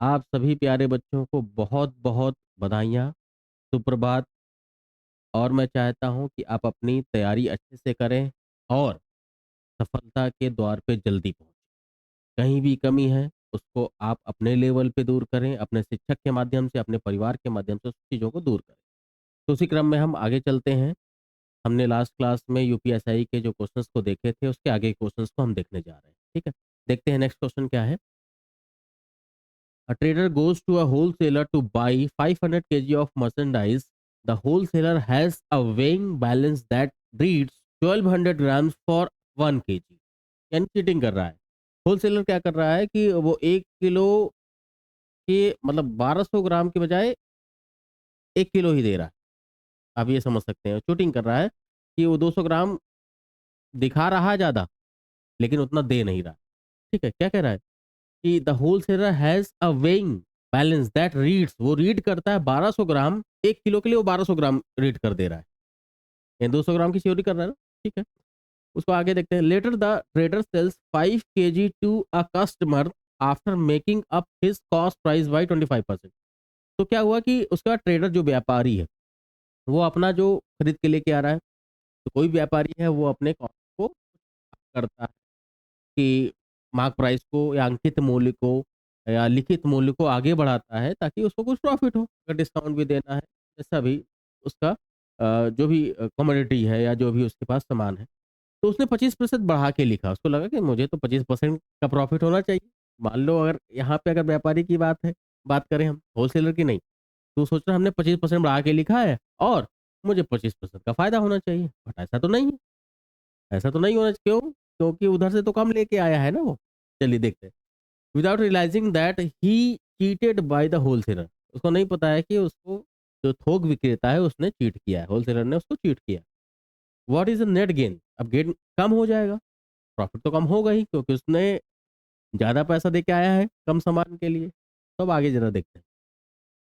आप सभी प्यारे बच्चों को बहुत-बहुत बधाइयाँ, सुप्रभात और मैं चाहता हूँ कि आप अपनी तैयारी अच्छे से करें और सफलता के द्वार पे जल्दी पहुँचे। कहीं भी कमी है, उसको आप अपने लेवल पे दूर करें, अपने शिक्षक के माध्यम से, अपने परिवार के माध्यम से उस चीज़ों को दूर करें। तो उसी क्रम में हम आगे चलते हैं। हमने लास्ट क्लास में यूपीएसआई के जो क्वेश्चंस को देखे थे, उसके आगे क्वेश्चंस को हम देखने जा रहे हैं, ठीक है? देखते हैं नेक्स्ट क्वेश्चन क्या है? A trader goes to a wholesaler to buy 500 kg of merchandise. The wholesaler has a weighing balance that reads 1200 grams for 1 kg. यानी चीटिंग कर रहा है। होलसेलर क्या कर रहा है कि वो 1 किलो के मतलब 1200 ग्राम के बजाय 1 किलो ही दे रहा है। आप ये समझ सकते हैं, चीटिंग कर रहा है कि वो 200 ग्राम दिखा रहा है ज़्यादा, लेकिन उतना दे नहीं रहा। ठीक है, क्या कह रहा है? कि the wholesaler has a weighing balance that reads वो रीड करता है 1200 ग्राम, 1 किलो के लिए वो 1200 ग्राम रीड कर दे रहा है। यानी 200 ग्राम की चोरी कर रहा है ना, ठीक है। उसको आगे देखते हैं। Later the trader sells 5 KG to a customer after making up his cost price by 25%। तो क्या हुआ कि उसका ट्रेडर जो व्यापारी है, वो अपना जो खरीद के लेके आ रहा है, तो कोई व्यापारी है वो अपने कॉस्ट को करता है कि मार्क प्राइस को या अंकित मूल्य को या लिखित मूल्य को आगे बढ़ाता है ताकि उसको कुछ प्रॉफिट हो। अगर डिस्काउंट भी देना है, जैसा भी उसका जो भी कमोडिटी है या जो भी उसके पास सामान है। तो उसने 25% बढ़ा के लिखा। उसको लगा कि मुझे तो 25% का प्रॉफिट होना चाहिए। मान लो अगर यहाँ पे अगर व्यापारी की बात करें हम, होलसेलर की नहीं। तो सोच रहा हमने 25% बढ़ा के लिखा है और मुझे 25% का फ़ायदा होना चाहिए। बट ऐसा तो नहीं है। ऐसा तो नहीं होना क्यों? क्योंकि उधर से तो कम लेके आया है ना वो। चलिए देखते हैं। Without realising that he cheated by the wholesaler. उसको नहीं पता है कि उसको जो थोक विक्रेता है उसने चीट किया है, होलसेलर ने उसको चीट किया। What is the net gain? अब गेन कम हो जाएगा, प्रॉफिट तो कम होगा ही क्योंकि उसने ज्यादा पैसा दे के आया है कम सामान के लिए। तो अब आगे जरा देखते हैं।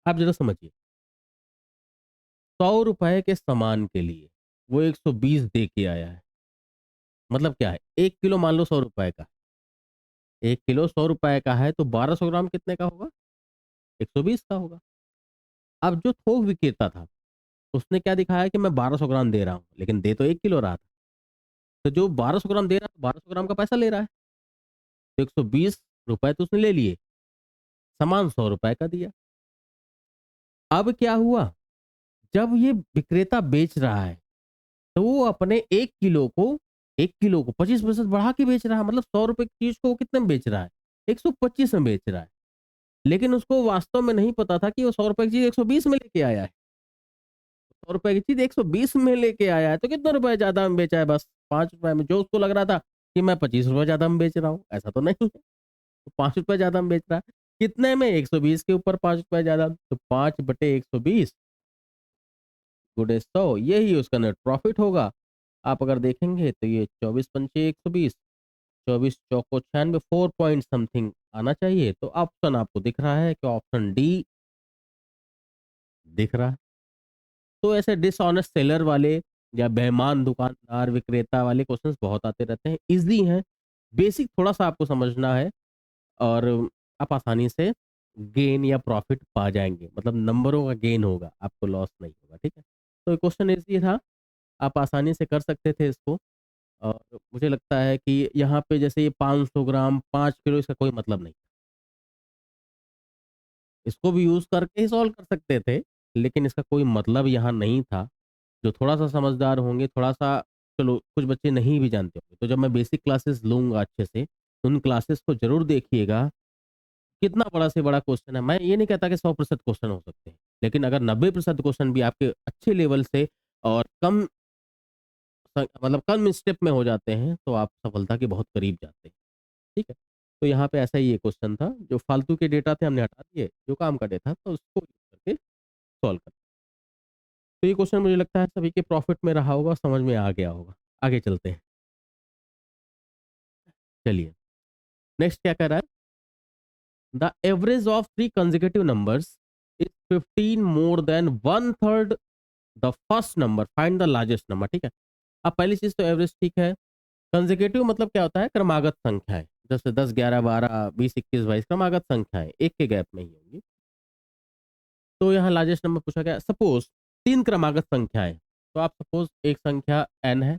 आप जरा समझिए। 100 रुपए के सामान के लिए वो 120 दे के आया है। मतलब क्या है? 1 किलो मान लो 100 रुपए का। 1 किलो 100 रुपए का है तो 1200 ग्राम कितने का होगा? 120 का होगा। अब जो थोक विक्रेता था उसने क्या दिखाया कि मैं 1200 ग्राम दे रहा हूँ, लेकिन दे तो 1 किलो रहा था। तो जो 1200 ग्राम दे रहा है, 1200 ग्राम का पैसा ले रहा है। तो 120 रुपए तो उसने ले लिए, सामान 100 रुपए का दिया। अब क्या हुआ? जब ये विक्रेता बेच रहा है, तो वो अपने 1 किलो को 25% बढ़ा के बेच रहा है। मतलब 100 रुपए की चीज़ को वो कितने में बेच रहा है? 125 में बेच रहा है। लेकिन उसको वास्तव में नहीं पता था कि वो 100 रुपए की चीज़ 120 में लेके आया है। 100 रुपए की चीज़ 120 में लेके आया है, तो कितने रुपए ज़्यादा में बेचा है बस 5 रुपए में। जो उसको लग रहा था कि मैं 25 रुपए ज़्यादा में बेच रहा हूँ, ऐसा तो नहीं है। तो 5 रुपए ज़्यादा में बेच रहा है। कितने में? 120 के ऊपर 5 रुपए ज़्यादा, तो 5/120 गुणे 100 यही उसका नेट प्रॉफिट होगा। आप अगर देखेंगे तो ये 24 पंचे 120, 24 चौको 96 4 पॉइंट समथिंग आना चाहिए। तो ऑप्शन आपको दिख रहा है कि ऑप्शन डी दिख रहा है। तो ऐसे डिसऑनेस्ट सेलर वाले या बेईमान दुकानदार, विक्रेता वाले क्वेश्चंस बहुत आते रहते हैं। ईज़ी हैं, बेसिक थोड़ा-सा आपको समझना है और आप आसानी से गेन या प्रॉफिट पा जाएँगे। मतलब नंबरों का गेन होगा, आपको लॉस नहीं होगा, ठीक है? तो ये क्वेश्चन ईज़ी था, आप आसानी से कर सकते थे इसको और मुझे लगता है कि यहाँ पे जैसे ये 500 ग्राम, 5 किलो इसका कोई मतलब नहीं। इसको भी यूज़ करके ही सॉल्व कर सकते थे, लेकिन इसका कोई मतलब यहाँ नहीं था। जो थोड़ा-सा समझदार होंगे, थोड़ा-सा चलो कुछ बच्चे नहीं भी जानते होंगे, तो जब मैं बेसिक क्लासेस लूँगा अच्छे से, तो उन क्लासेस को ज़रूर देखिएगा। कितना बड़ा से बड़ा क्वेश्चन है, मैं ये नहीं कहता कि 100% क्वेश्चन हो सकते हैं, लेकिन अगर 90% क्वेश्चन भी आपके अच्छे लेवल से और कम स्टेप में हो जाते हैं, तो आप सफलता के बहुत करीब जाते हैं, ठीक है? तो यहाँ पे ऐसा ही ये क्वेश्चन था, जो फालतू के डेटा थे हमने हटा दिए, जो काम का डेटा था उसको यूज़ करके सॉल्व कर। तो ये क्वेश्चन मुझे लगता है सभी के प्रॉफिट में रहा होगा, समझ में आ गया होगा। आगे चलते हैं, चलिए। नेक्स्ट क्या कह रहा है? The average of 3 consecutive numbers is 15 more than 1/3 the first number, find the largest number, ठीक है? अब पहली चीज़ तो एवरेज ठीक है। कंसेक्यूटिव मतलब क्या होता है? क्रमागत संख्याएँ। जैसे 10, 11, 12, 20, 21, 22 क्रमागत संख्याएं एक के गैप में ही होंगी। तो यहाँ लार्जेस्ट नंबर पूछा गया। सपोज 3 क्रमागत संख्याएं, तो आप सपोज एक संख्या n है,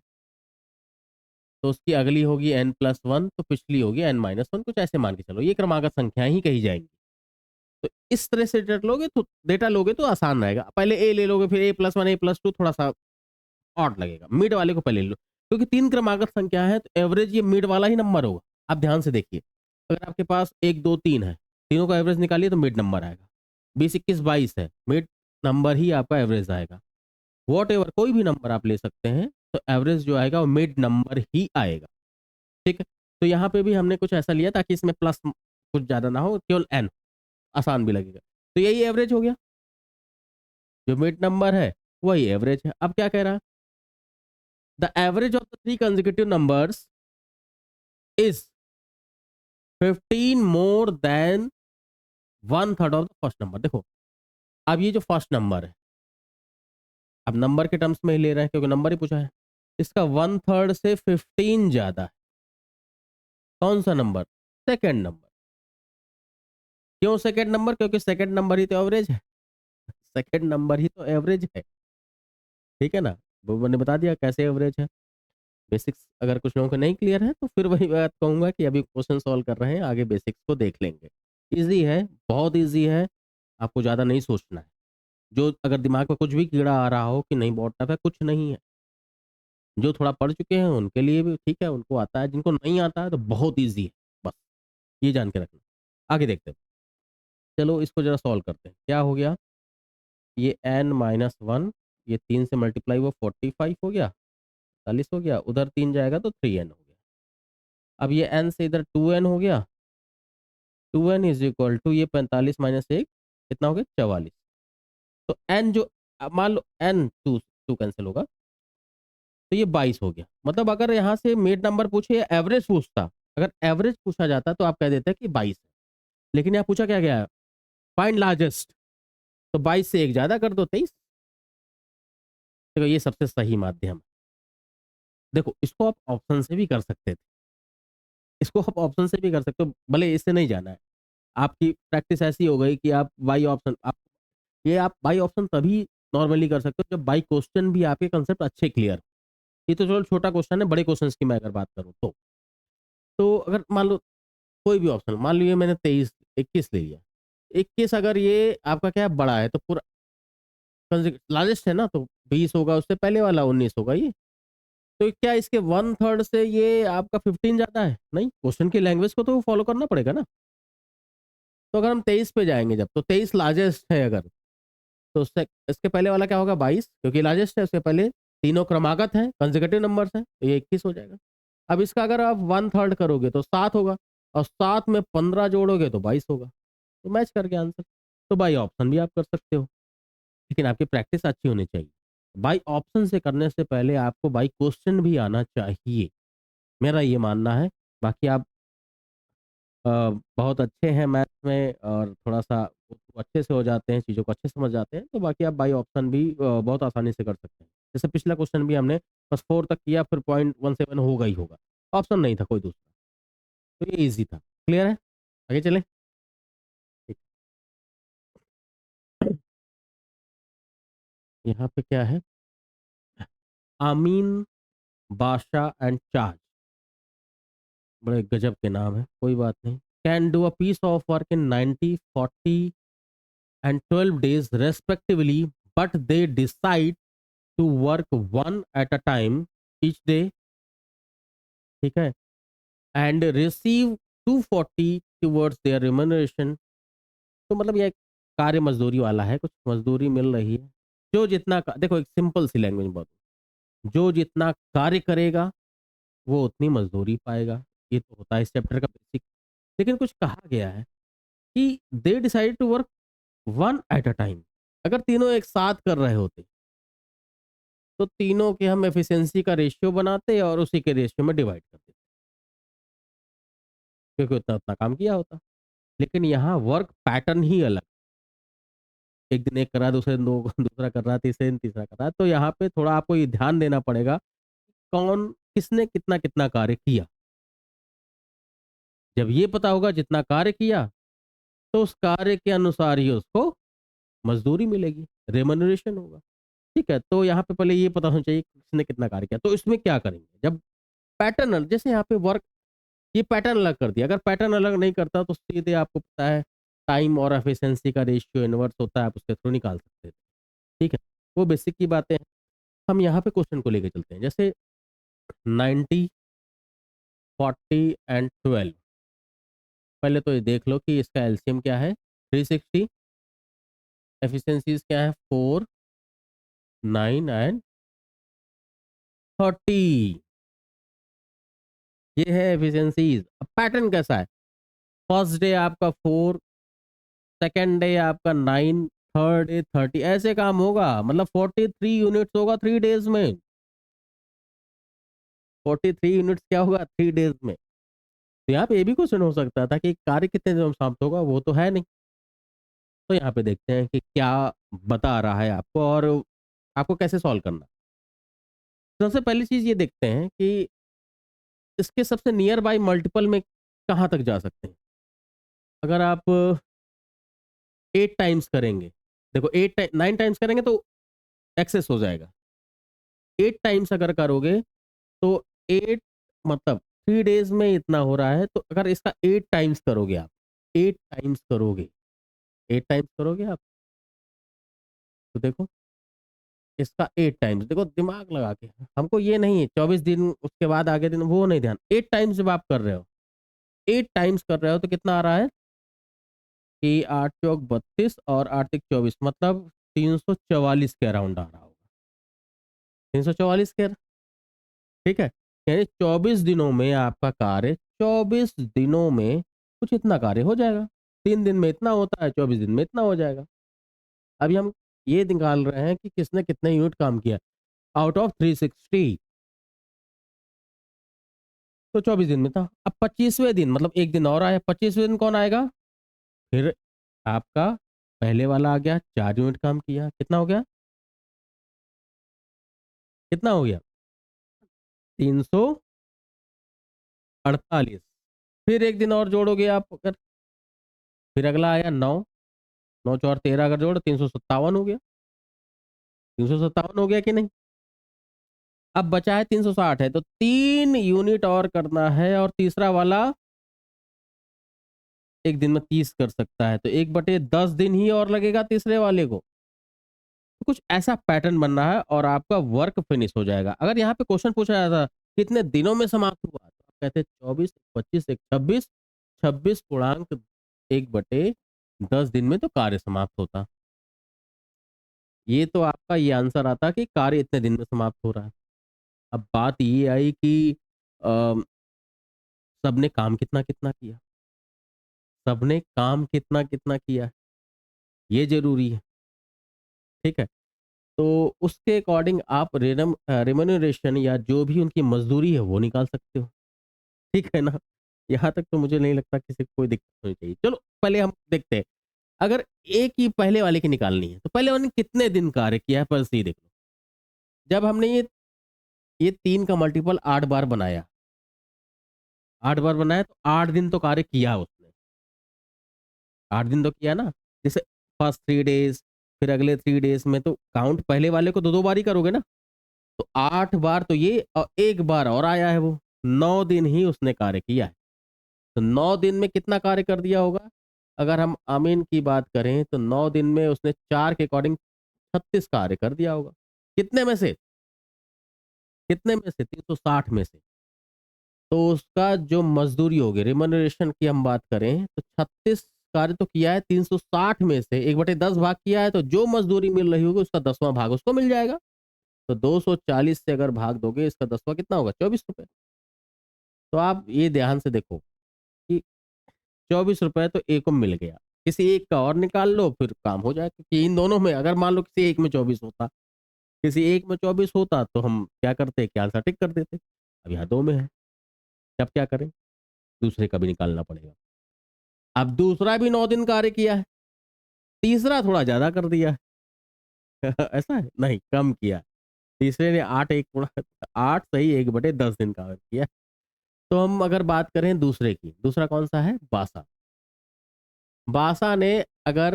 तो उसकी अगली होगी n+1, तो पिछली होगी n-1, कुछ ऐसे मान के चलो, ये क्रमागत संख्याएं ही कही जाएंगी। तो इस तरह से डेटा लोगे तो आसान रहेगा। पहले ए ले लोगे, फिर a+1, a+2, थोड़ा सा ऑड लगेगा। मिड वाले को पहले ले लो, क्योंकि 3 क्रमागत संख्या है, तो एवरेज ये मिड वाला ही नंबर होगा। आप ध्यान से देखिए, अगर आपके पास 1, 2, 3 है, तीनों का एवरेज निकालिए तो मिड नंबर आएगा। 20, 21, 22 है, मिड नंबर ही आपका एवरेज आएगा। वॉट एवर कोई भी नंबर आप ले सकते हैं, तो एवरेज जो आएगा वो मिड नंबर ही आएगा। ठीक है, तो यहाँ पे भी हमने कुछ ऐसा लिया ताकि इसमें प्लस कुछ ज्यादा ना हो, केवल एन, आसान भी लगेगा। तो यही एवरेज हो गया, जो मिड नंबर है वही एवरेज है। अब क्या कह रहा है, the average of the 3 consecutive numbers is 15 more than 1/3 of the first number. देखो, अब ये जो फर्स्ट नंबर है, अब नंबर के टर्म्स में ही ले रहे हैं क्योंकि नंबर ही पूछा है, इसका 1/3 से 15 ज्यादा है। कौन सा नंबर? Second number. क्यों सेकेंड नंबर? क्योंकि सेकेंड नंबर ही तो एवरेज है। सेकेंड नंबर ही तो एवरेज है। ठीक है ना, वो मैंने बता दिया कैसे एवरेज है। बेसिक्स अगर कुछ लोगों को नहीं क्लियर है तो फिर वही बात कहूंगा कि अभी क्वेश्चन सॉल्व कर रहे हैं, आगे बेसिक्स को देख लेंगे। इजी है, बहुत इजी है, आपको ज़्यादा नहीं सोचना है। जो अगर दिमाग में कुछ भी कीड़ा आ रहा हो कि नहीं बहुत टफ है, कुछ नहीं है। जो थोड़ा पढ़ चुके हैं उनके लिए भी ठीक है, उनको आता है। जिनको नहीं आता है तो बहुत ईजी है, बस ये जान के रखना। आगे देखते हैं, चलो इसको जरा सॉल्व करते हैं। क्या हो गया, ये n-1, ये 3 से मल्टीप्लाई हुआ 45 हो गया, 40 हो गया, उधर 3 जाएगा तो 3n हो गया। अब ये n से इधर 2n हो गया, 2n इज इक्वल टू ये 45 माइनस 1 कितना हो गया, 44। तो n जो, अब मान लो n 2 2 कैंसिल होगा, तो ये 22 हो गया। मतलब अगर यहाँ से मिड नंबर पूछे या एवरेज पूछता, अगर एवरेज पूछा जाता तो आप कह देते कि 22 है। लेकिन यहाँ पूछा क्या गया है, फाइंड लार्जेस्ट, तो 22 से एक ज्यादा कर दो, 23। देखो ये सबसे सही माध्यम। देखो इसको आप ऑप्शन से भी कर सकते थे, इसको आप ऑप्शन से भी कर सकते हो, भले इससे नहीं जाना है। आपकी प्रैक्टिस ऐसी हो गई कि आप बाई ऑप्शन, आप ये आप बाई ऑप्शन तभी नॉर्मली कर सकते हो जब बाई क्वेश्चन भी आपके कंसेप्ट अच्छे क्लियर। ये तो चलो छोटा क्वेश्चन है, बड़े क्वेश्चन की मैं अगर बात करूँ तो अगर मान लो कोई भी ऑप्शन, मान लीजिए मैंने 23, 21 ले लिया। 21 अगर ये आपका क्या है, बड़ा है, तो पूरा लार्जेस्ट है ना, तो 20 होगा, उससे पहले वाला 19 होगा ये। तो क्या इसके 1/3 से ये आपका 15 ज्यादा है? नहीं, क्वेश्चन की लैंग्वेज को तो फॉलो करना पड़ेगा ना। तो अगर हम 23 पे जाएंगे जब, तो 23 लार्जेस्ट है अगर, तो उससे इसके पहले वाला क्या होगा, 22, क्योंकि लार्जेस्ट है। उसके पहले तीनों क्रमागत हैं, कंसेक्यूटिव नंबर्स हैं, तो ये 21 हो जाएगा। अब इसका अगर आप 1/3 करोगे तो 7 होगा, और 7 में 15 जोड़ोगे तो 22 होगा। तो मैच कर गया आंसर। तो बाई ऑप्शन भी आप कर सकते हो, लेकिन आपकी प्रैक्टिस अच्छी होनी चाहिए। बाई ऑप्शन से करने से पहले आपको बाई क्वेश्चन भी आना चाहिए, मेरा ये मानना है। बाकी आप अ, बहुत अच्छे हैं मैथ में, और थोड़ा-सा अच्छे से हो जाते हैं, चीज़ों को अच्छे से समझ जाते हैं, तो बाकी आप बाई ऑप्शन भी बहुत आसानी से कर सकते हैं। जैसे पिछला क्वेश्चन भी हमने बस 4 तक किया, फिर 0.17 होगा ही होगा। ऑप्शन नहीं था कोई दूसरा, तो ये ईज़ी था। क्लियर है? आगे चलें? ठीक। यहाँ पे क्या है? आमीन, बादशाह एंड चार्ज, बड़े गज़ब के नाम हैं, कोई बात नहीं। Can do a piece of work in 90, 40 and 12 days respectively, but they decide to work one at a time each day, ठीक है, and receive 240 towards their remuneration। तो मतलब ये कार्य मजदूरी वाला है, कुछ मजदूरी मिल रही है। जो जितना देखो, एक सिंपल सी लैंग्वेज में बताऊं, जो जितना कार्य करेगा वो उतनी मजदूरी पाएगा। ये तो होता है इस चैप्टर का बेसिक। लेकिन कुछ कहा गया है कि they decide to work one at a time. अगर तीनों एक साथ कर रहे होते तो तीनों के हम एफिशिएंसी का रेशियो बनाते और उसी के रेशियो में डिवाइड कर देते, क्योंकि उतना उतना काम किया होता। लेकिन यहाँ वर्क पैटर्न ही अलग, एक दिन एक कर रहा है, दूसरे दिन दो दूसरा कर रहा है, तीसरे दिन तीसरा कर रहा है। तो यहाँ पे थोड़ा आपको ये ध्यान देना पड़ेगा, कौन किसने कितना कितना कार्य किया। जब ये पता होगा जितना कार्य किया, तो उस कार्य के अनुसार ही उसको मज़दूरी मिलेगी, रेम्युनरेशन होगा। ठीक है? तो यहाँ पे पहले ये पता होना चाहिए कि किसने कितना कार्य किया। तो इसमें क्या करेंगे? जब पैटर्न जैसे यहाँ पे वर्क ये पैटर्न अलग कर दिया। अगर पैटर्न अलग नहीं करता तो सीधे आपको पता है टाइम और एफिशिएंसी का रेशियो इनवर्स होता है, आप उसके थ्रू निकाल सकते हैं। ठीक है? वो बेसिक की बातें हैं। हम यहाँ पे क्वेश्चन को लेके चलते हैं। जैसे 90, 40 एंड 12 पहले तो ये देख लो कि इसका एलसीएम क्या है? 360 एफिशिएंसीज़ क्या है? 4, 9 एंड 30 ये है एफिशिएंसीज़। अब पैटर्न कैसा है? फर्स्ट डे आपका 4, सेकंड डे आपका 9, थर्ड डे 30 ऐसे काम होगा। मतलब 43 यूनिट्स होगा 3 डेज़ में। 43 यूनिट्स क्या होगा 3 डेज़ में। तो यहाँ पे ये भी क्वेश्चन हो सकता था कि कार्य कितने दिनों में समाप्त होगा? वो तो है नहीं। तो यहाँ पे देखते हैं कि क्या बता रहा है आपको और आपको कैसे सॉल्व करना है। सबसे पहली चीज़ ये देखते हैं कि इसके सबसे नियर बाय मल्टीपल में कहाँ तक जा सकते हैं। अगर आप 8 टाइम्स करेंगे, देखो 9 टाइम्स करेंगे तो एक्सेस हो जाएगा। 8 टाइम्स अगर करोगे तो 8 मतलब 3 डेज़ में इतना हो रहा है, तो अगर इसका 8 टाइम्स करोगे आप, 8 टाइम्स करोगे, 8 टाइम्स करोगे आप, तो देखो इसका 8 टाइम्स देखो दिमाग लगा के, हमको ये नहीं है 24 दिन उसके बाद आगे दिन वो नहीं ध्यान, 8 टाइम्स जब आप कर रहे हो, 8 टाइम्स कर रहे हो तो कितना आ रहा है कि 8 चौक 32 और 8 तिक 24 मतलब 344 के अराउंड आ रहा होगा। 344 के ठीक है? यानी 24 दिनों में आपका कार्य 24 दिनों में कुछ इतना कार्य हो जाएगा। 3 दिन में इतना होता है, 24 दिन में इतना हो जाएगा। अभी हम ये निकाल रहे हैं कि किसने कितने यूनिट काम किया। आउट ऑफ 360 तो 24 दिन में था। अब 25वें दिन मतलब 1 दिन और आया, 25वें दिन कौन आएगा? फिर आपका पहले वाला आ गया, 4 यूनिट काम किया। कितना हो गया? कितना हो गया? 348 फिर 1 दिन और जोड़ोगे आप अगर, फिर अगला आया 9, 9 चौर 13 अगर जोड़ो 357 हो गया। 357 हो गया कि नहीं? अब बचा है 360 है, तो 3 यूनिट और करना है और तीसरा वाला 1 दिन में 30 कर सकता है, तो 1/10 दिन ही और लगेगा तीसरे वाले को। तो कुछ ऐसा पैटर्न बनना है और आपका वर्क फिनिश हो जाएगा। अगर यहाँ पे क्वेश्चन पूछा जाता कितने दिनों में समाप्त हुआ? तो आप कहते 24, 25, 1 26, 26 पूर्णांक 1/10 दिन में तो कार्य समाप्त होता। ये तो आपका ये आंसर आता कि कार्य इतने दिन में समाप्त हो रहा है। अब बात ये आई कि अ, सबने काम कितना-कितना किया? सबने काम कितना-कितना किया? ये ज़रूरी है, ठीक है? तो उसके अकॉर्डिंग आप रिम्यूनरेशन या जो भी उनकी मज़दूरी है वो निकाल सकते हो, ठीक है ना? यहाँ तक तो मुझे नहीं लगता किसी को कोई दिक्कत होनी चाहिए। चलो पहले हम देखते हैं, अगर एक ही पहले वाले की निकालनी है, तो पहले वाले ने कितने दिन कार्य किया है बस ये देख लो। जब हमने ये 3 का मल्टीपल 8 बार बनाया, 8 बार बनाया तो 8 दिन तो कार्य किया उसने। 8 दिन तो किया ना? जैसे फर्स्ट 3 डेज़ फिर अगले 3 डेज़ में तो काउंट पहले वाले को 2-2 बार ही करोगे ना? तो 8 बार तो ये और 1 बार और आया है वो। 9 दिन ही उसने कार्य किया है। तो 9 दिन में कितना कार्य कर दिया होगा? अगर हम अमीन की बात करें तो 9 दिन में उसने 4 के अकॉर्डिंग 36 कार्य कर दिया होगा। कितने में से? कितने में से? 360 में से। तो उसका जो मज़दूरी होगी, रिम्यूनरेशन की हम बात करें तो 36 कार्य तो किया है, 360 में से 1/10 भाग किया है, तो जो मज़दूरी मिल रही होगी उसका 10वाँ भाग उसको मिल जाएगा। तो 240 से अगर भाग दोगे इसका 10वाँ कितना होगा? ₹24। तो आप ये ध्यान से देखो कि ₹24 तो एक को मिल गया। किसी एक का और निकाल लो फिर काम हो जाएगा, क्योंकि इन दोनों में अगर मान लो किसी एक में 24 होता, किसी एक में 24 होता तो हम क्या करते कि आंसर टिक कर देते। अब यहाँ 2 में है, अब क्या करें? दूसरे का भी निकालना पड़ेगा। अब दूसरा भी 9 दिन कार्य किया है, तीसरा थोड़ा ज़्यादा कर दिया है। ऐसा है? नहीं, कम किया। तीसरे ने 8 1 गुणा 8 सही 1/10 दिन कार्य किया। तो हम अगर बात करें दूसरे की, दूसरा कौन सा है? बासा। बासा ने अगर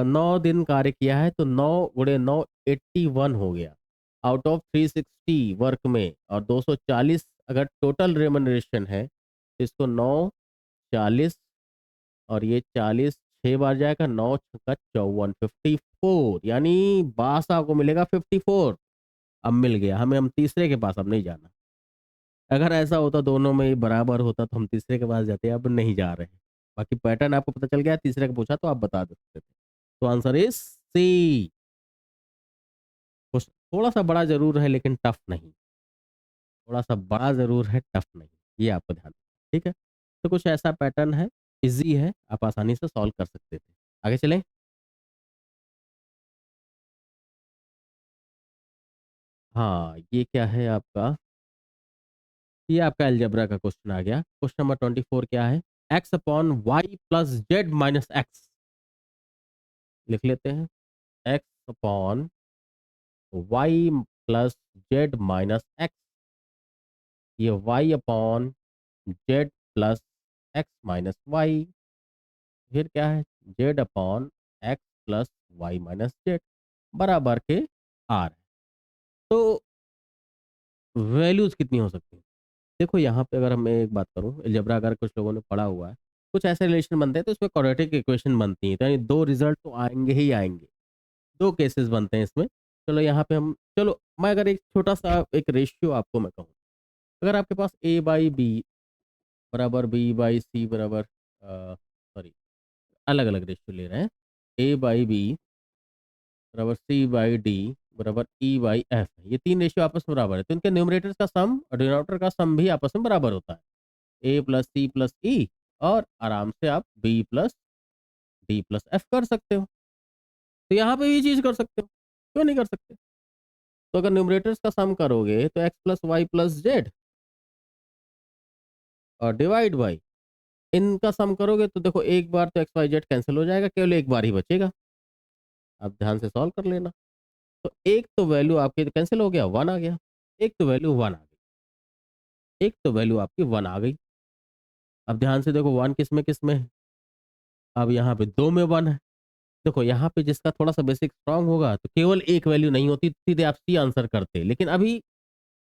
9 दिन कार्य किया है तो 9 × 9 81 हो गया आउट ऑफ 360 वर्क में, और 240 अगर टोटल रेमनरेशन है तो इसको 9 40 और ये 40 6 बार जाएगा, 9 × 54 54, यानी बासा को मिलेगा 54। अब मिल गया हमें, हम तीसरे के पास अब नहीं जाना। अगर ऐसा होता दोनों में ही बराबर होता तो हम तीसरे के पास जाते, अब नहीं जा रहे हैं। बाकी पैटर्न आपको पता चल गया, तीसरे का पूछा तो आप बता देते थे। तो आंसर इज सी। थोड़ा सा बड़ा जरूर है लेकिन टफ नहीं, थोड़ा सा बड़ा जरूर है, टफ नहीं, ये आपको ध्यान रखना, ठीक है। तो कुछ ऐसा पैटर्न है, इजी है, आप आसानी से सॉल्व कर सकते थे। आगे चलें। हाँ, ये क्या है आपका? ये आपका अलजेब्रा का क्वेश्चन आ गया। क्वेश्चन नंबर 24 क्या है? X upon Y plus Z minus X. लिख लेते हैं, X upon Y plus Z minus X. ये Y upon Z plus X minus Y. फिर क्या है? Z upon X plus Y minus Z बराबर के आर। तो वैल्यूज कितनी हो सकती है? देखो यहाँ पे अगर मैं एक बात करूँ, अलजेब्रा अगर कुछ लोगों ने पढ़ा हुआ है, कुछ ऐसे रिलेशन बनते हैं तो इसमें क्वाड्रेटिक इक्वेशन बनती है, तो यानी दो रिजल्ट तो आएंगे ही आएंगे। दो केसेस बनते हैं इसमें। चलो यहाँ पे हम, चलो मैं अगर एक छोटा सा एक रेशियो आपको मैं कहूँ, अगर आपके पास ए बाई बी बराबर बी बाई सी बराबर, सॉरी, अलग अलग रेशियो ले रहे हैं, ए बाई बी बराबर सी बाई डी बराबर ई बाई एफ, ये तीन रेशियो आपस में बराबर है, तो इनके न्यूमरेटर्स का सम और डिनोमिनेटर का सम भी आपस में बराबर होता है, ए प्लस सी प्लस ई, और आराम से आप B plus D plus F कर सकते हो। तो यहाँ पे ये चीज़ कर सकते हो, क्यों नहीं कर सकते? तो अगर न्यूमरेटर्स का सम करोगे तो X plus Y plus Z और डिवाइड बाई, इनका सम करोगे तो देखो एक बार तो एक्स वाई जेड कैंसिल हो जाएगा, केवल एक बार ही बचेगा। आप ध्यान से सॉल्व कर लेना। तो एक तो वैल्यू आपकी कैंसिल हो गया, 1 आ गया, एक तो वैल्यू 1 आ गई, एक तो वैल्यू आपकी 1 आ गई। अब ध्यान से देखो 1 किस में किस में है? अब यहाँ पे 2 में 1 है। देखो यहाँ पे जिसका थोड़ा सा बेसिक स्ट्रांग होगा तो केवल एक वैल्यू नहीं होती, सीधे आप सी आंसर करते, लेकिन अभी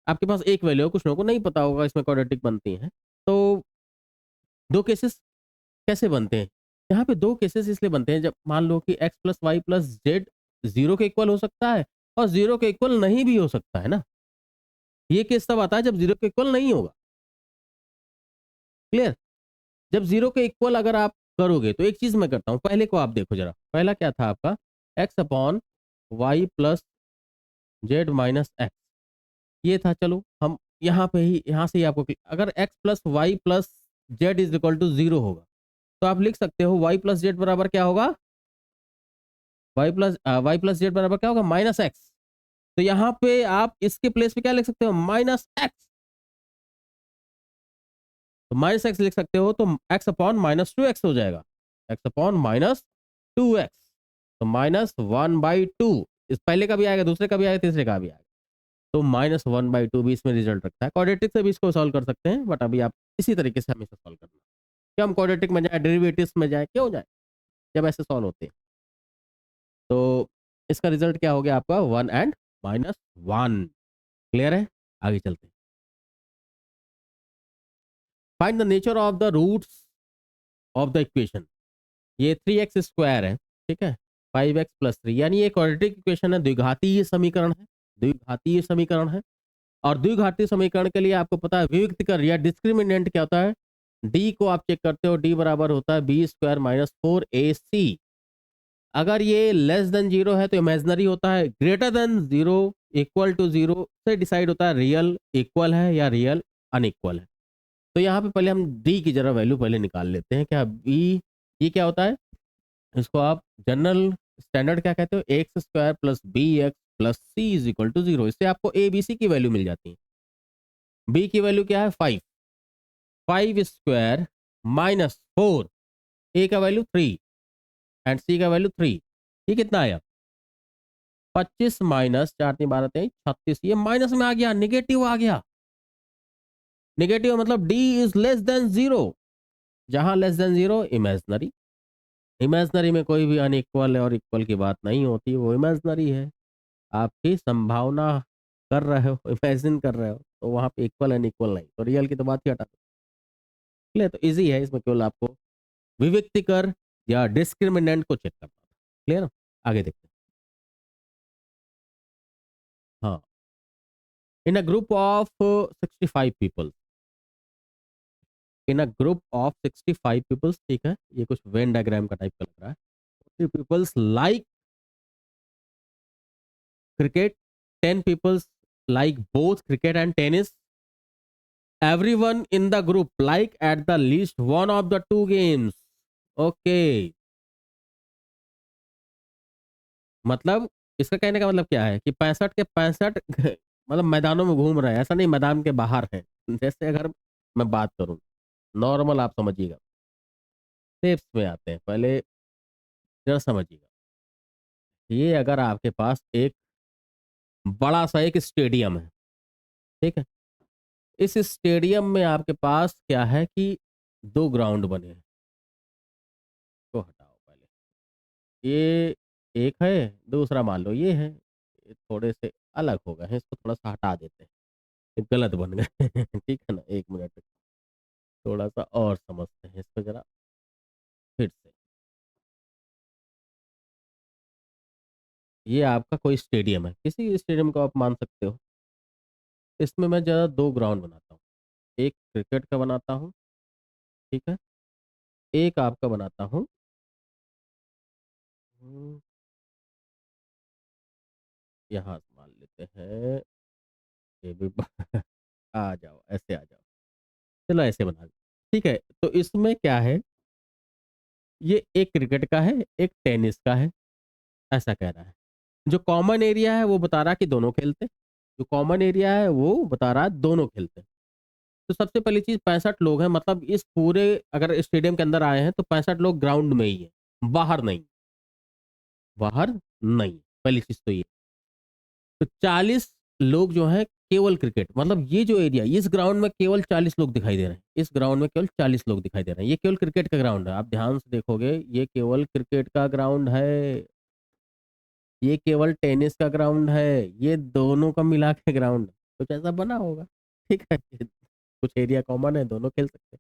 आपके पास एक वैल्यू है, कुछ लोगों को नहीं पता होगा इसमें क्वाड्रेटिक बनती है। तो दो केसेस कैसे बनते हैं? यहाँ पे दो केसेस इसलिए बनते हैं, जब मान लो कि X plus Y plus Z zero के इक्वल हो सकता है और जीरो के इक्वल नहीं भी हो सकता है ना। ये केस तब आता है जब जीरो के इक्वल नहीं होगा। क्लियर? जब जीरो के इक्वल अगर आप करोगे तो एक चीज मैं करता हूँ, पहले को आप देखो जरा, पहला क्या था आपका? X upon Y plus Z minus X, ये था। चलो हम यहाँ पे ही, यहाँ से ही आपको अगर X plus Y plus Z is equal to zero होगा तो आप लिख सकते हो वाई प्लस जेड बराबर क्या होगा? वाई प्लस जेड बराबर क्या होगा? Minus x. तो यहाँ पे आप इसके प्लेस पे क्या लिख सकते हो? Minus x. तो माइनस एक्स लिख सकते हो, तो x upon minus two x हो जाएगा, x upon minus two x. तो माइनस 1/2, इस पहले का भी आएगा, दूसरे का भी आएगा, तीसरे का भी आएगा। तो -1/2 भी इसमें रिजल्ट रखता है। क्वाड्रेटिक से भी इसको सॉल्व कर सकते हैं, बट अभी आप इसी तरीके से हमेशा सॉल्व करना। क्या हम क्वाड्रेटिक में जाए, डेरिवेटिव्स में जाए, क्यों जाए जब ऐसे सॉल्व होते हैं? तो इसका रिजल्ट क्या हो गया आपका? 1 एंड -1। क्लियर है? आगे चलते हैं। Find the nature of the roots of the equation. ये 3x स्क्वायर है, ठीक है, 5x प्लस 3, यानी ये क्वाड्रेटिक इक्वेशन है, द्विघातीय समीकरण है, द्विघातीय समीकरण है। और द्विघातीय समीकरण के लिए आपको पता है विविक्त कर या डिस्क्रिमिनेंट क्या होता है? डी को आप चेक करते हो, डी बराबर होता है बी स्क्वायर माइनस 4ac। अगर ये लेस देन जीरो है तो इमेजनरी होता है, greater than zero equal to zero से डिसाइड होता है रियल इक्वल है या रियल अनइक्वल है। तो यहाँ पे पहले हम डी की जरा वैल्यू पहले निकाल लेते हैं। क्या बी, ये क्या होता है? इसको आप जनरल स्टैंडर्ड क्या कहते हो? X square plus B X plus C is equal to zero. इससे आपको ए बी सी की वैल्यू मिल जाती है। बी की वैल्यू क्या है? 5, 5 स्क्वायर माइनस 4, ए का वैल्यू 3 एंड सी का वैल्यू 3। ये कितना आया? 25 माइनस 4 3 12 23 36, ये माइनस में आ गया, निगेटिव आ गया। नेगेटिव मतलब D is less than zero. जहां less than zero imaginary. Imaginary में कोई भी अनइक्वल और इक्वल की बात नहीं होती, वो इमेजनरी है। आपकी संभावना कर रहे हो, इमेजिन कर रहे हो, तो वहां पे इक्वल अनइक्वल नहीं, तो रियल की तो बात ही हटा दो। क्लियर? तो इजी है, इसमें केवल आपको विविक्तिकर या डिस्क्रिमिनेंट को चेक करना। क्लियर? आगे देखते हैं। हाँ, in a group of 65 people, in a group of 65 peoples, ठीक है, ये कुछ वेन डायग्राम का टाइप का लग रहा है। Peoples like cricket, 10 people like both cricket and tennis. Everyone in the group like at the least one of the two games. Okay. मतलब इसका कहने का मतलब क्या है कि 65 के 65 मतलब मैदानों में घूम रहे हैं, ऐसा नहीं मैदान के बाहर है। जैसे अगर मैं बात करूं नॉर्मल, आप समझिएगा, स्टेप्स में आते हैं, पहले जरा समझिएगा। ये अगर आपके पास एक बड़ा सा एक स्टेडियम है, ठीक है, इस स्टेडियम में आपके पास क्या है कि दो ग्राउंड बने हैं। को हटाओ पहले, ये एक है, दूसरा मान लो ये है, ये थोड़े से अलग हो गए हैं, इसको थोड़ा सा हटा देते हैं, ये गलत बन गए। ठीक है ना, एक मिनट, थोड़ा सा और समझते हैं इसको जरा फिर से। ये आपका कोई स्टेडियम है, किसी स्टेडियम को आप मान सकते हो। इसमें मैं ज़्यादा दो ग्राउंड बनाता हूँ, एक क्रिकेट का बनाता हूँ, ठीक है, एक आपका बनाता हूँ, हम्म, यहाँ मान लेते हैं, ये भी आ जाओ, ऐसे आ जाओ, चलो ऐसे बना दो। ठीक है, तो इसमें क्या है, ये एक क्रिकेट का है, एक टेनिस का है, ऐसा कह रहा है। जो कॉमन एरिया है वो बता रहा है कि दोनों खेलते हैं। जो कॉमन एरिया है वो बता रहा है दोनों खेलते हैं। तो सबसे पहली चीज 65 लोग हैं, मतलब इस पूरे अगर स्टेडियम के अंदर आए हैं तो 65 लोग ग्राउंड में ही है, बाहर नहीं। बाहर नहीं, पहली चीज तो ये। तो 40 लोग जो है केवल क्रिकेट, मतलब ये जो एरिया, इस ग्राउंड में केवल 40 लोग दिखाई दे रहे हैं, इस ग्राउंड में केवल 40 लोग दिखाई दे रहे हैं, ये केवल क्रिकेट का ग्राउंड है। आप ध्यान से देखोगे, ये केवल क्रिकेट का ग्राउंड है, ये केवल टेनिस का ग्राउंड है, ये दोनों का मिला के ग्राउंड कुछ ऐसा बना होगा। ठीक है, कुछ एरिया कॉमन है, दोनों खेल सकते हैं।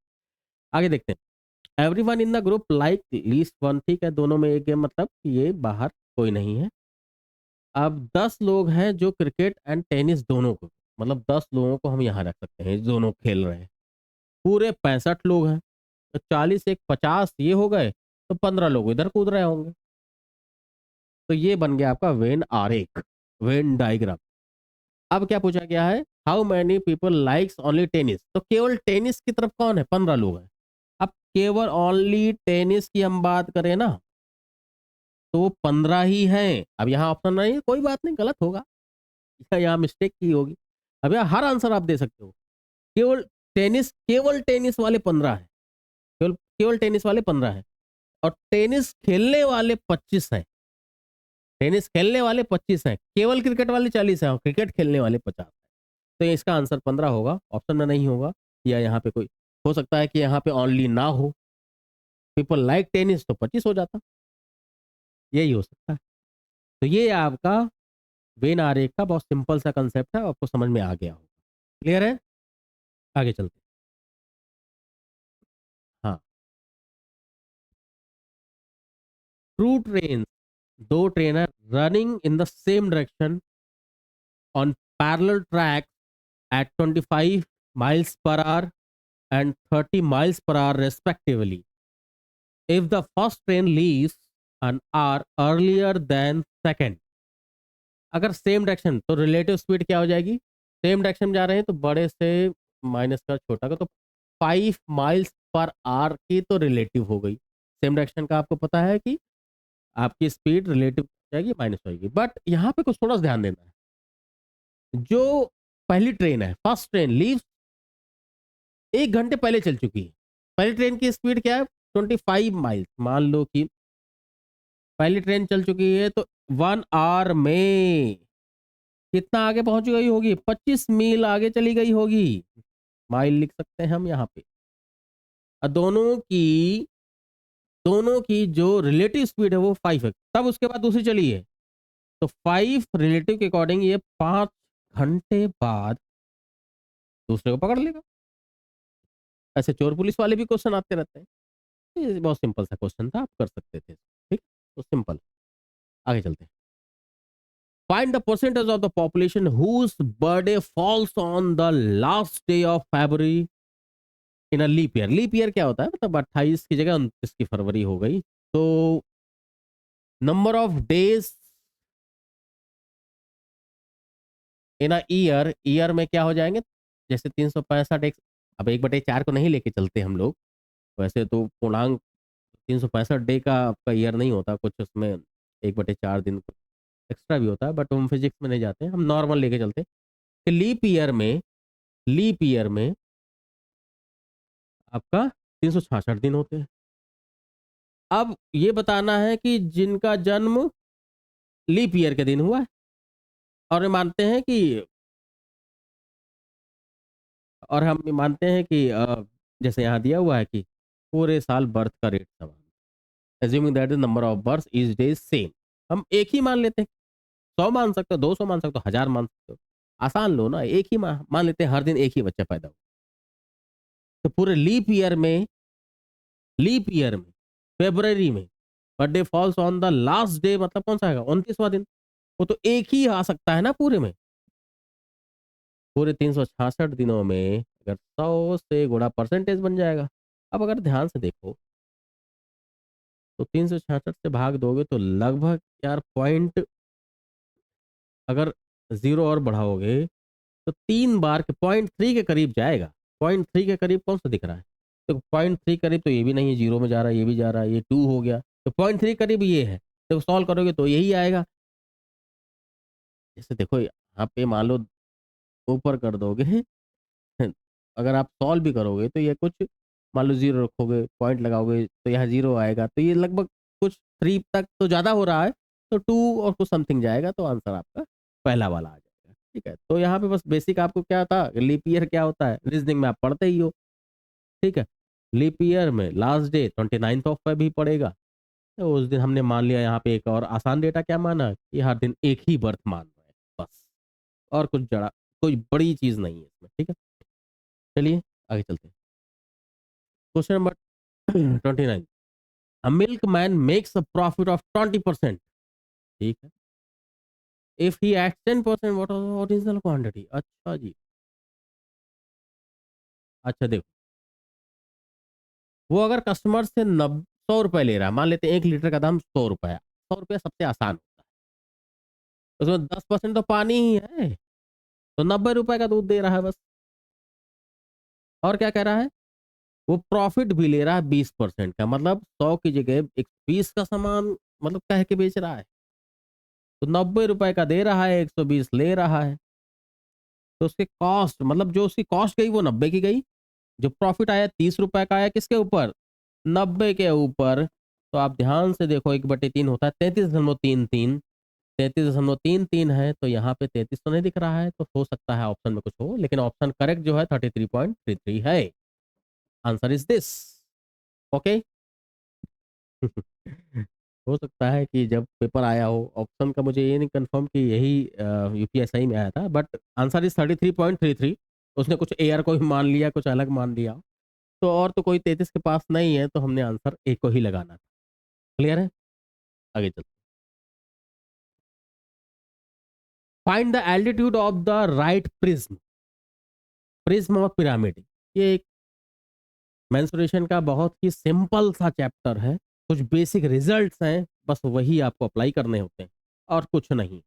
आगे देखते हैं। Everyone in the group like least one, ठीक है, दोनों में एक गेम, मतलब ये बाहर कोई नहीं है। अब 10 लोग हैं जो क्रिकेट एंड टेनिस दोनों को, मतलब 10 लोगों को हम यहाँ रख सकते हैं, दोनों खेल रहे हैं। पूरे 65 लोग हैं, तो 40 एक 50 ये हो गए, तो 15 लोग इधर कूद रहे होंगे। तो ये बन गया आपका वेन आरेख, वेन डायग्राम। अब क्या पूछा गया है, how many people likes only tennis, तो केवल टेनिस की तरफ कौन है, 15 लोग हैं। अब केवल ओनली टेनिस की हम बात करें ना, तो वो 15 ही हैं। अब यहाँ ऑप्शन नहीं है, कोई बात नहीं, गलत होगा या यहाँ मिस्टेक की होगी। अब यहाँ हर आंसर आप दे सकते हो। केवल टेनिस, केवल टेनिस वाले 15 है, केवल केवल टेनिस वाले 15 है, और टेनिस खेलने वाले 25 हैं। टेनिस खेलने वाले 25 हैं, केवल क्रिकेट वाले 40 हैं, और क्रिकेट खेलने वाले 50 हैं। तो इसका आंसर 15 होगा, ऑप्शन में नहीं होगा। या यहाँ पे कोई हो सकता है कि यहाँ पे ओनली ना हो, पीपल लाइक टेनिस, तो 25 हो जाता, यही हो सकता है। तो ये आपका वेन आरेख का बहुत सिंपल सा कंसेप्ट है, आपको समझ में आ गया होगा। क्लियर है? आगे चलते हैं। हाँ, टू ट्रेन, दो ट्रेन है running in the same direction on parallel track at 25 miles per hour and 30 miles per hour respectively. If the first train leaves an hour earlier than second, अगर same direction, तो relative speed क्या हो जाएगी, same direction में जा रहे हैं तो बड़े से माइनस का छोटा का, तो 5 माइल्स पर आवर की तो रिलेटिव हो गई। सेम डायरेक्शन का आपको पता है कि आपकी स्पीड रिलेटिव हो जाएगी, माइनस होगी। बट यहाँ पे कुछ थोड़ा सा ध्यान देना है। जो पहली ट्रेन है, फर्स्ट ट्रेन लीव 1 घंटे पहले चल चुकी है। पहली ट्रेन की स्पीड क्या है, 25 माइल्स, मान लो कि पहली ट्रेन चल चुकी है, तो 1 आवर में कितना आगे पहुंच गई होगी, 25 मील आगे चली गई होगी। माइल लिख सकते हैं हम यहाँ पे। और दोनों की जो रिलेटिव स्पीड है वो 5 है। तब उसके बाद दूसरी चली है, तो 5 रिलेटिव के अकॉर्डिंग ये 5 घंटे बाद दूसरे को पकड़ लेगा। ऐसे चोर पुलिस वाले भी क्वेश्चन आते रहते हैं। ये बहुत सिंपल सा क्वेश्चन था, आप कर सकते थे। ठीक, तो सिंपल। आगे चलते हैं। Find the percentage of the population whose birthday falls on the last day of February in a leap year. Leap year क्या होता है, मतलब 28 की जगह 29 की फरवरी हो गई। तो number of days in a year, year में क्या हो जाएंगे, जैसे 365 एक, अब 1/4 को नहीं लेके चलते हम लोग। वैसे तो पूर्णांक 365 डे का आपका ईयर नहीं होता, कुछ उसमें 1/4 दिन एक्स्ट्रा भी होता है, बट हम फिजिक्स में नहीं जाते, हम नॉर्मल लेके चलते हैं। कि लीप ईयर में आपका 366 दिन होते हैं। अब ये बताना है कि जिनका जन्म लीप ईयर के दिन हुआ है, और ये मानते हैं कि और हम ये मानते हैं कि जैसे यहाँ दिया हुआ है कि पूरे साल बर्थ का रेट समान, assuming that the number of birth is days same. हम एक ही मान लेते हैं, 100 मान सकते हो, 200 मान सकते हो, 1000 मान सकते हो। आसान लो ना, एक ही मान लेते हैं, हर दिन एक ही बच्चा पैदा हो। तो पूरे लीप ईयर में फेब्रवरी में birthday falls on the last day, मतलब कौन सा आएगा, 29वां दिन। वो तो एक ही आ सकता है ना पूरे में। पूरे 366 दिनों में अगर 100 से गुणा परसेंटेज बन जाएगा। अब अगर ध्यान से देखो, तो 366 से भाग दोगे तो लगभग यार पॉइंट, अगर जीरो और बढ़ाओगे तो 3 बार के .3 के करीब जाएगा। .3 के करीब कौन सा दिख रहा है, तो .3 करीब तो ये भी नहीं है, जीरो में जा रहा है, ये भी जा रहा है, ये 2 हो गया, तो .3 करीब ये है। तो सॉल्व करोगे तो यही आएगा। जैसे देखो यहाँ पे मान लो ऊपर कर दोगे, अगर आप सॉल्व भी करोगे तो ये कुछ, मान लो जीरो रखोगे, पॉइंट लगाओगे तो यहाँ जीरो आएगा, तो ये लगभग कुछ 3 तक तो ज़्यादा हो रहा है, तो 2 और कुछ समथिंग जाएगा, तो आंसर आपका पहला वाला आ जाएगा। ठीक है, तो यहाँ पे बस बेसिक आपको क्या था, लीप ईयर क्या होता है, रीजनिंग में आप पढ़ते ही हो। ठीक है, लीप ईयर में लास्ट डे 29 ऑफ भी पड़ेगा। तो उस दिन हमने मान लिया, यहाँ पे एक और आसान डेटा क्या माना कि हर दिन एक ही बर्थ मान रहे हैं बस, और कुछ जड़ा, कोई बड़ी चीज नहीं है इसमें। ठीक है, चलिए आगे चलते हैं। Question number 29। A milk man makes a profit of 20%। ठीक है, if he at 10%, what original quantity. अच्छा जी, अच्छा देखो, वो अगर कस्टमर से 100 रुपए ले रहा है, मान लेते हैं 1 लीटर का दाम 100 रुपया, 100 रुपया सबसे आसान होता है, उसमें 10% तो पानी ही है, तो 90 रुपए का दूध दे रहा है बस। और क्या कह रहा है, वो प्रॉफिट भी ले रहा है 20% का, मतलब 100 की जगह 120 का सामान मतलब कह के बेच रहा है, तो 90 रुपए का दे रहा है, 120 ले रहा है। तो उसके कॉस्ट, मतलब जो उसकी कॉस्ट गई वो 90 की गई, जो प्रॉफिट आया 30 रुपए का आया, किसके ऊपर, 90 के ऊपर। तो आप ध्यान से देखो, 1/3 होता है 33.33, 33.33 है, तो यहाँ पे 33 तो नहीं दिख रहा है, तो हो सकता है ऑप्शन में कुछ हो, लेकिन ऑप्शन करेक्ट जो है 33.33 है। Answer is this. ओके। हो सकता है कि जब पेपर आया हो ऑप्शन का, मुझे ये नहीं कंफर्म कि यही यूपीएसआई में आया था, बट आंसर इज 33.33। उसने कुछ एयर को ही मान लिया, कुछ अलग मान लिया, तो और तो कोई 33 के पास नहीं है, तो हमने आंसर ए को ही लगाना था। क्लियर है, आगे चलते। Find the altitude of the right prism, prism और पिरामिड। ये एक मेंसुरेशन का बहुत ही सिंपल सा चैप्टर है, कुछ बेसिक रिजल्ट्स हैं, बस वही आपको अप्लाई करने होते हैं, और कुछ नहीं,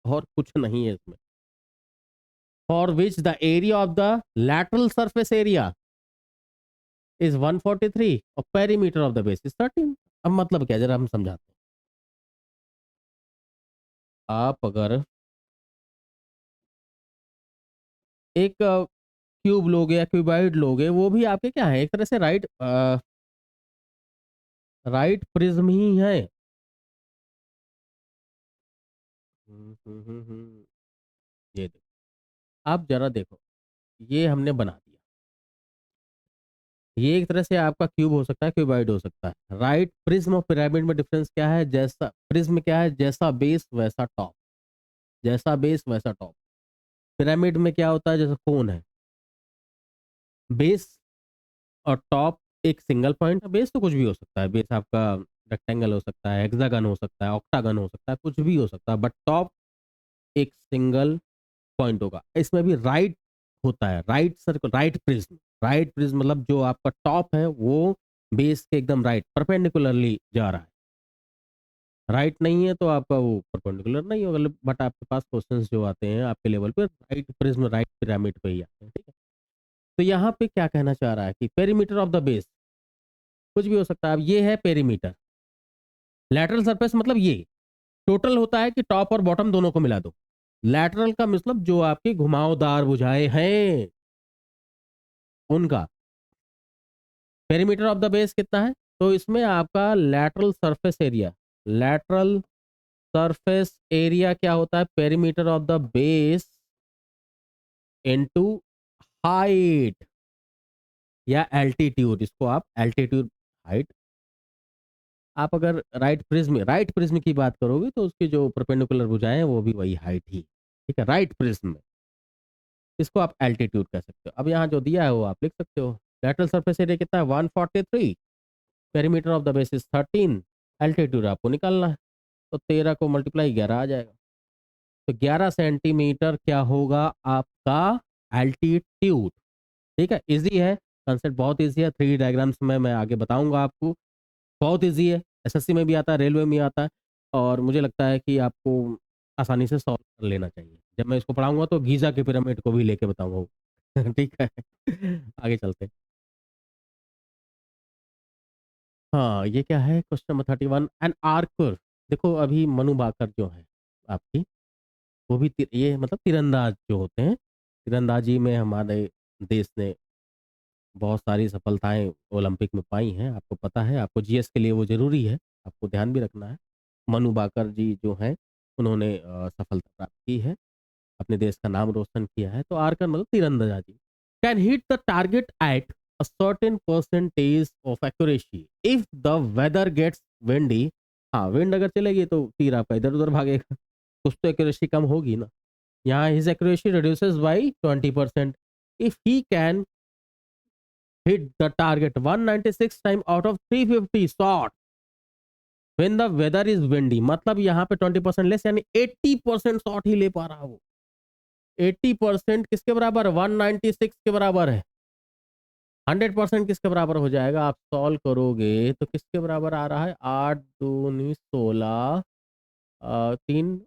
और कुछ नहीं है इसमें। For which the area of the lateral surface area is 143 और perimeter of the base is 13। अब मतलब क्या, जरा हम समझाते हैं। आप अगर एक क्यूब लोगे या क्यूबाइड लोगे, वो भी आपके क्या है, एक तरह से राइट प्रिज्म ही है। ये देखो, आप जरा देखो, ये हमने बना दिया, ये एक तरह से आपका क्यूब हो सकता है, क्यूबॉइड हो सकता है। राइट प्रिज्म और पिरामिड में डिफरेंस क्या है? जैसा प्रिज्म क्या है? जैसा बेस वैसा टॉप, जैसा बेस वैसा टॉप। पिरामिड में क्या होता है? जैसे कोन है, बेस और टॉप एक सिंगल पॉइंट है। बेस तो कुछ भी हो सकता है, बेस आपका रेक्टेंगल हो सकता है, हेक्सागन हो सकता है, ऑक्टागन हो सकता है, कुछ भी हो सकता है, बट टॉप एक सिंगल पॉइंट होगा। इसमें भी राइट होता है, right circle, right prism. Right prism मतलब जो आपका टॉप है वो बेस के एकदम राइट परपेंडिकुलरली जा रहा है। राइट नहीं है तो आपका वो परपेंडिकुलर नहीं होगा, बट आपके पास क्वेश्चंस जो आते हैं आपके लेवल पे राइट प्रिज्म राइट पिरामिड पे ही आते हैं, ठीक है। तो यहाँ पे क्या कहना चाह रहा है कि पेरीमीटर ऑफ द बेस कुछ भी हो सकता है। अब ये है पेरीमीटर। लैटरल सरफेस मतलब ये टोटल होता है कि टॉप और बॉटम दोनों को मिला दो। लैटरल का मतलब जो आपके घुमावदार भुजाएं हैं उनका। पेरीमीटर ऑफ द बेस कितना है? तो इसमें आपका lateral surface area, lateral surface area क्या होता है? Perimeter of the base into height या एल्टीट्यूड। इसको आप एल्टीट्यूड, हाइट। आप अगर राइट प्रिज्म की बात करोगे तो उसकी जो परपेंडिकुलर भुजाएं हैं वो भी वही हाइट ही, ठीक है, राइट प्रिज्म में। इसको आप एल्टीट्यूड कह सकते हो। अब यहाँ जो दिया है वो आप लिख सकते हो। लैटरल सरफेस एरिया कितना है? 143। Perimeter of the base is 13। Altitude आपको निकालना है, तो 13 को मल्टीप्लाई 11 आ जाएगा। तो 11 सेंटीमीटर क्या होगा आपका एल्टीट्यूड। ठीक है, इजी है, कंसेप्ट बहुत इजी है। 3D डायग्राम्स में मैं आगे बताऊंगा आपको। बहुत ईज़ी है, एसएससी में भी आता है, रेलवे में भी आता है, और मुझे लगता है कि आपको आसानी से सॉल्व कर लेना चाहिए। जब मैं इसको पढ़ाऊँगा तो गीज़ा के पिरामिड को भी लेके बताऊँगा। ठीक है? आगे चलते हैं। हाँ, ये क्या है? Question number 31, an archer. देखो अभी मनु भाकर जो है आपकी, वो भी ये मतलब तीरंदाज जो होते हैं, तीरंदाजी में हमारे देश ने बहुत सारी सफलताएँ ओलंपिक में पाई हैं। आपको पता है, आपको जीएस के लिए वो ज़रूरी है, आपको ध्यान भी रखना है। मनु भाकर जी जो हैं, उन्होंने सफलता प्राप्त की है, अपने देश का नाम रोशन किया है। तो आर्कर मतलब तीरंदाजी। Can hit the target at a certain percentage of accuracy if the weather gets windy. हाँ, विंड अगर चलेगी तो तीर आपका इधर-उधर भागेगा। कुछ तो एक्यूरेसी कम होगी ना। यहाँ his accuracy reduces by 20% if he can hit the target 196 time out of 350 shot when the weather is windy. मतलब यहाँ पे 20% लेस, यानी 80% शॉट ही ले पा रहा है वो। 80% किसके बराबर? 196 के बराबर है। 100% किसके बराबर हो जाएगा? आप सॉल्व करोगे तो किसके बराबर आ रहा है? 8 दूनी 16, 3,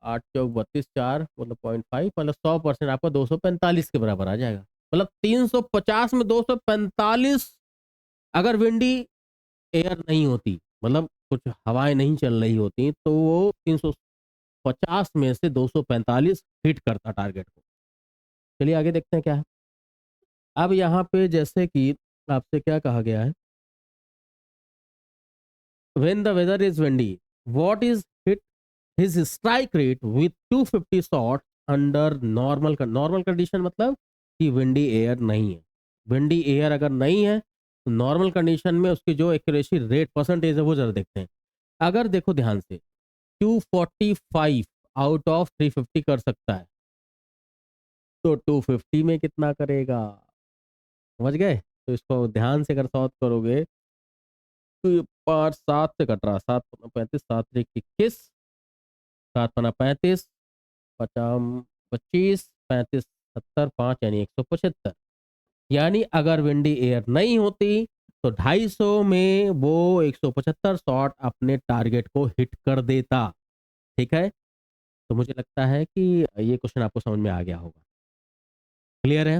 8 चौक 32, 4 मतलब 0.5, मतलब 100% आपका 245 के बराबर आ जाएगा। मतलब 350 में 245 अगर विंडी एयर नहीं होती, मतलब कुछ हवाएं नहीं चल रही होती, तो वो 350 में से 245 हिट करता टारगेट को। चलिए आगे देखते हैं क्या है। अब यहाँ पे जैसे कि आपसे क्या कहा गया है, when the weather is windy what is hit his strike rate with 250 shot under normal. Normal condition मतलब कि विंडी एयर नहीं है। विंडी एयर अगर नहीं है तो नॉर्मल कंडीशन में उसकी जो एक्यूरेसी रेट परसेंटेज है वो जरा देखते हैं। अगर देखो ध्यान से, 245 आउट ऑफ 350 कर सकता है, तो 250 में कितना करेगा? समझ गए? तो इसको ध्यान से अगर सॉल्व करोगे तो ये 5 7 से कट रहा, 7 35, 7 21, 7 35, 50 25, 35 70, 5 यानी 175। यानी अगर विंडी एयर नहीं होती तो 250 में वो 175 शॉट अपने टारगेट को हिट कर देता। ठीक है? तो मुझे लगता है कि ये क्वेश्चन आपको समझ में आ गया होगा। क्लियर है?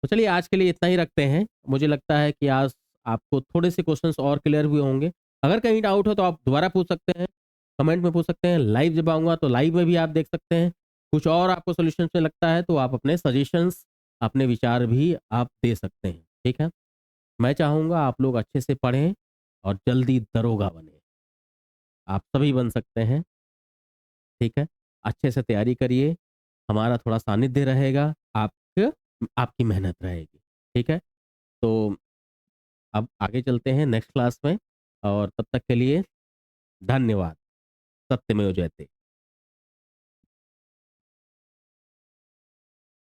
तो चलिए आज के लिए इतना ही रखते हैं। मुझे लगता है कि आज आपको थोड़े से क्वेश्चंस और क्लियर हुए होंगे। अगर कहीं डाउट हो तो आप दोबारा पूछ सकते हैं, कमेंट में पूछ सकते हैं। लाइव जब आऊँगा तो लाइव में भी आप देख सकते हैं। कुछ और आपको सॉल्यूशंस में लगता है तो आप अपने सजेशंस, अपने विचार भी आप दे सकते हैं। ठीक है? मैं चाहूँगा आप लोग अच्छे से पढ़ें और जल्दी दरोगा बनें। आप सभी बन सकते हैं। ठीक है? अच्छे से तैयारी करिए। हमारा थोड़ा सानिध्य रहेगा, आपकी मेहनत रहेगी। ठीक है? तो अब आगे चलते हैं नेक्स्ट क्लास में और तब तक के लिए धन्यवाद। सत्यमेव जयते।